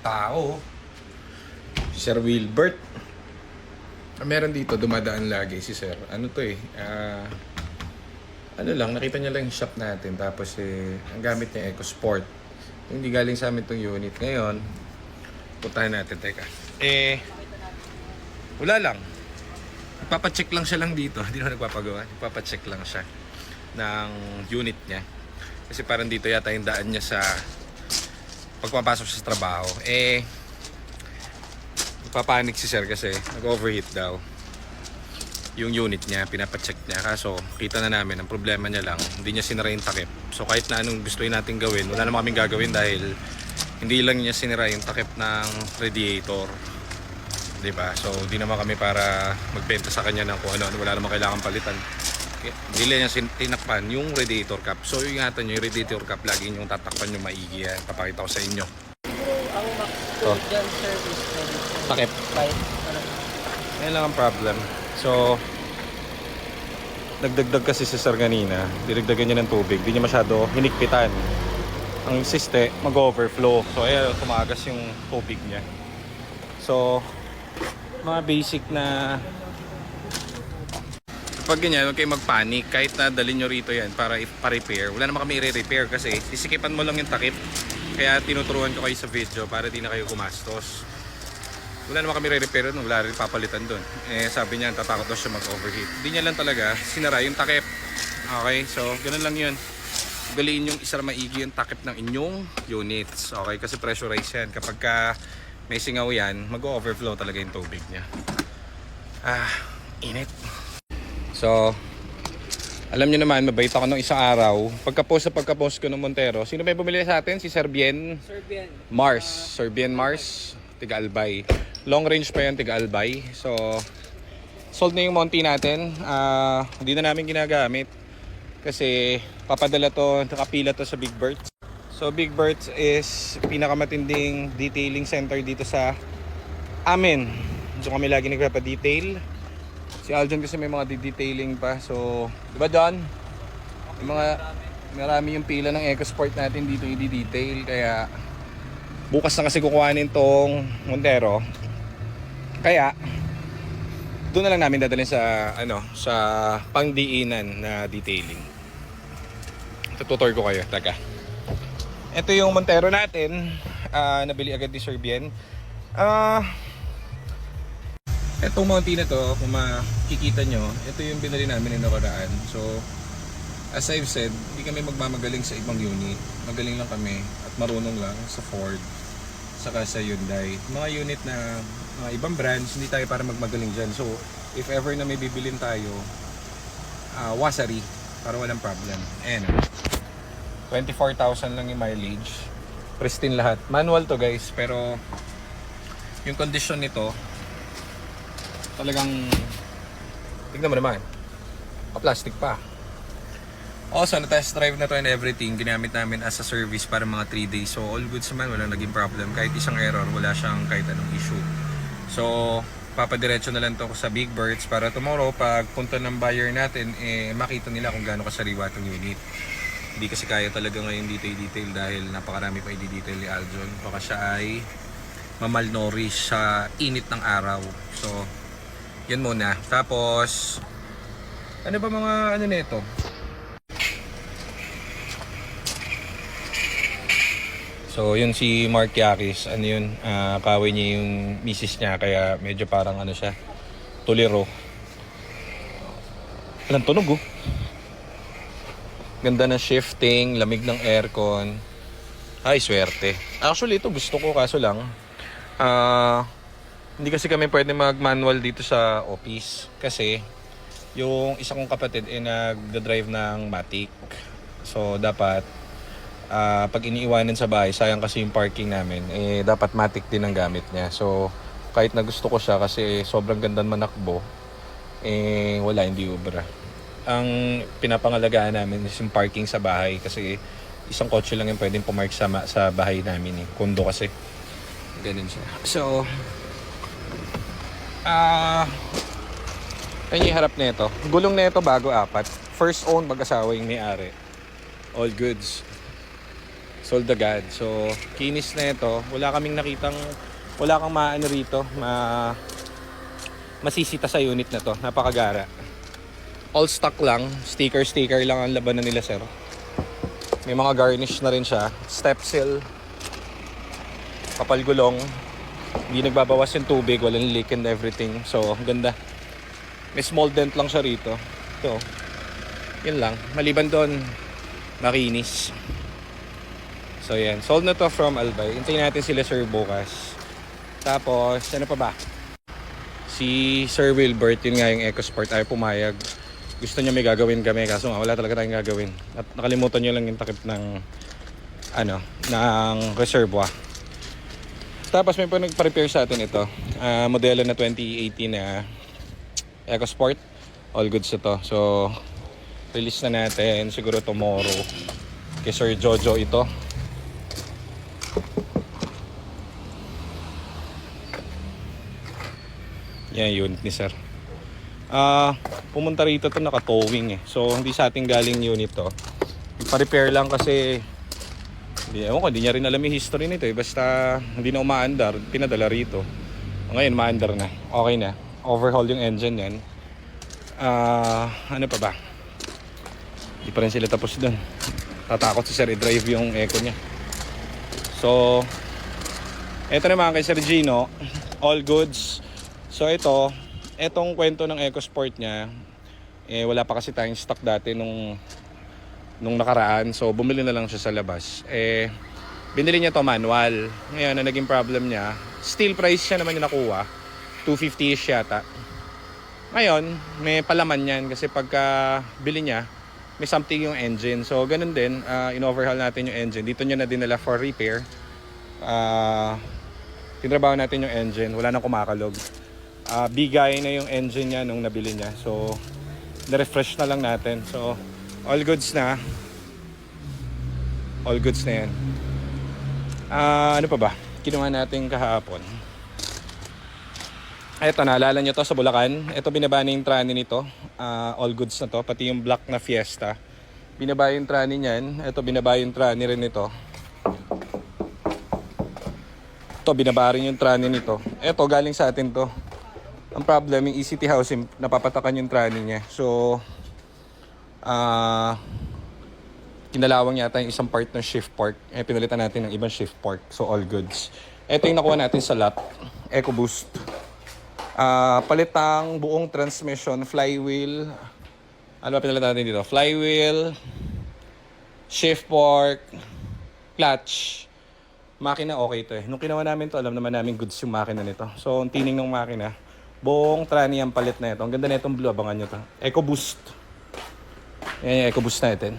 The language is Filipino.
tao. Si Sir Wilbert. Meron dito, dumadaan lagi si Sir. Ano to eh? Ano lang, nakita niya lang yung shop natin. Tapos ang gamit niya EcoSport. Hindi galing sa amin tong unit. Ngayon, puntahan natin. Teka. Wala lang. Ipapacheck lang siya lang dito. Hindi na nagpapagawa. Ipapacheck lang siya ng unit niya. Kasi parang dito yata yung daan niya sa pagpapasok sa trabaho. Papanik si Sir kasi nag-overheat daw yung unit niya, pinapacheck niya. Kaso kita na namin, ang problema niya lang, hindi niya sinara yung takip. So kahit na anong gusto natin gawin, wala naman kaming gagawin dahil hindi lang niya sinara yung takip ng radiator, diba? So hindi naman kami para magbenta sa kanya ng kung ano, wala naman kailangan palitan. Hindi niya tinakpan yung radiator cap. So ingatan niyo yung radiator cap, lagi yung tatakpan yung maigi yan. Papakita ko sa inyo. Ang makulit dyan service Takip. kahit ano. Yan lang ang problem. So, nagdagdag kasi si Sir kanina. Dinagdagan niya ng tubig. Di niya masyado hinikpitan. Ang siste, mag-overflow. So, ayan, tumagas yung tubig niya. So, mga basic na pag ganyan, huwag kayo magpanik. Kahit na dalhin nyo rito yan para ipa-repair. Wala naman kami i-repair kasi sisikipan mo lang yung takip. Kaya tinuturuan ko kayo sa video para di na kayo gumastos. Wala naman kami re-repair doon, wala rin papalitan doon. Sabi niya, tatakot daw siya mag-overheat. Hindi niya lang talaga sinara yung takip. Okay, so ganun lang yun. Galiin yung isa maigi yung takip ng inyong units. Okay, kasi pressurized yan. Kapag may singaw yan, mag-overflow talaga yung tubig niya. Init. So, alam niyo naman, mabait ako nung isang araw. Pagka-post ko ng Montero, sino ba yung bumili sa atin? Si Serbian Mars. Serbian Mars, tiga Albay. Long range pa yan, tiga Albay. So, sold na yung Monty natin. Hindi na namin ginagamit. Kasi papadala to, nakapila to sa Big Birds. So, Big Birds is pinakamatinding detailing center dito sa amin. Doon kami lagi nagpapa-detail. Si Aljon kasi may mga detailing pa. So, diba John? Yung marami yung pila ng EcoSport natin dito i-detail. Kaya, bukas na kasi kukuhanin tong Montero. Kaya, doon na lang namin dadalhin sa, sa pangdiinan na detailing. Tututor ko kayo. Taka. Ito yung Montero natin. Nabili agad ni Sir Bien. Itong Monty na to, kung makikita nyo, ito yung binili namin ng nakaraan. So, as I've said, hindi kami magmamagaling sa ibang unit. Magaling lang kami at marunong lang sa Ford saka sa Hyundai. Mga unit na mga ibang brands, hindi tayo para magmagaling dyan. So, if ever na may bibilin tayo, wasari, para walang problem. Ayan, 24,000 lang yung mileage. Pristine lahat. Manual to guys, pero yung condition nito, talagang tignan mo naman, plastic pa. Also, na-test drive na to and everything. Ginamit namin as a service para mga 3 days. So, all goods naman, walang naging problem. Kahit isang error, wala siyang kahit anong issue. So, papadiretso na lang to sa Big Birds para tomorrow, pag punta ng buyer natin, makita nila kung gaano kasariwa itong unit. Hindi kasi kaya talaga ngayon detail dahil napakarami pa i-detail ni Aljon. Baka siya ay mamalnourished sa init ng araw. So, yan muna. Tapos, ano ba mga nito? So, yun si Mark Yakis. Ano yun? Kaway niya yung misis niya. Kaya medyo parang siya. Tuliro. Walang tunog oh. Ganda na shifting. Lamig ng aircon. Ay, swerte. Actually, ito gusto ko. Kaso lang, hindi kasi kami pwede mag-manual dito sa office. Kasi, yung isa kong kapatid nag-drive ng Matic. So, dapat pag iniiwanan sa bahay, sayang kasi yung parking namin, dapat Matic din ang gamit niya. So, kahit na gusto ko siya kasi sobrang ganda manakbo, wala, hindi ubra. Ang pinapangalagaan namin is yung parking sa bahay kasi isang kotse lang yung pwedeng pumark sa bahay namin. Kondo kasi. Ganun siya. So, ayun yung harap nito. Gulong nito bago 4. First own mag-asawa yung may-ari. All goods. sold agad. So, kinis na ito. Wala kang maano rito, masisita sa unit na to. Napakagara. All stock lang, sticker lang ang labanan nila, sir. May mga garnish na rin siya. Step sill, kapal gulong, hindi nagbabawas yung tubig, walang leak and everything. So, ganda. May small dent lang siya rito. Ito, yun lang. Maliban doon, makinis. So, yan. Sold na to from Albay. Hintayin natin sila, sir, bukas. Tapos, ano pa ba? Si Sir Wilbert, yun nga yung EcoSport, ay pumayag. Gusto niya may gagawin kami, kaso nga wala talaga tayong gagawin. At nakalimutan niyo lang yung takip ng ng reservoir. Tapos may pa nagpa-repair sa atin ito. Modelo na 2018 na EcoSport. All goods ito. So, release na natin siguro tomorrow. Kay Sir Jojo ito. Yan yung unit ni Sir. Pumunta rito to naka-towing eh. So, hindi sa ating galing unit to. Pa-repair lang kasi hindi niya rin alam yung history nito eh. Basta hindi na umaandar, pinadala rito. Ngayon, maandar na. Okay na. Overhaul yung engine yan. Ano pa ba? Hindi pa rin sila tapos dun. Tatakot si Sir i-drive yung eco niya. So, eto naman kay Sir Gino. All goods. So, etong kwento ng EcoSport niya, wala pa kasi tayong stock dati nung nakaraan. So, bumili na lang siya sa labas. Binili niya to manual. Ngayon, na naging problem niya, steel price siya naman yung nakuha. 250-ish yata. Ngayon, may palaman yan kasi pagka bili niya, may something yung engine. So, ganun din, in-overhaul natin yung engine. Dito niya na dinala for repair. Tinrabaho natin yung engine. Wala nang kumakalog. Bigay na yung engine niya nung nabili niya. So, na-refresh na lang natin. So, all goods na. All goods na yan. Ano pa ba? Kinuha natin kahapon. Ito, naalala nyo to sa Bulacan. Ito, binaba na yung trani nito. All goods na to. Pati yung black na Fiesta. Binaba yung trani niyan. Ito, binaba yung trani rin nito. Ito, binaba rin yung trani nito. Ito, galing sa atin to. Ang problem, yung ECT housing, napapatakan yung trani niya. So, kinalawang yata yung isang part ng shift fork. Pinalitan natin ng ibang shift fork. So, all goods. Ito yung nakuha natin sa lot. EcoBoost. Palitang buong transmission, flywheel. Ano ba pinalitan natin dito? Flywheel, shift fork, clutch. Makina okay to eh. Nung kinuha namin to, alam naman namin goods yung makina nito. So, ang tining ng makina, buong trani ang palit na ito. Ang ganda na itong blue, abangan nyo to. EcoBoost. Yan yung EcoBoost natin.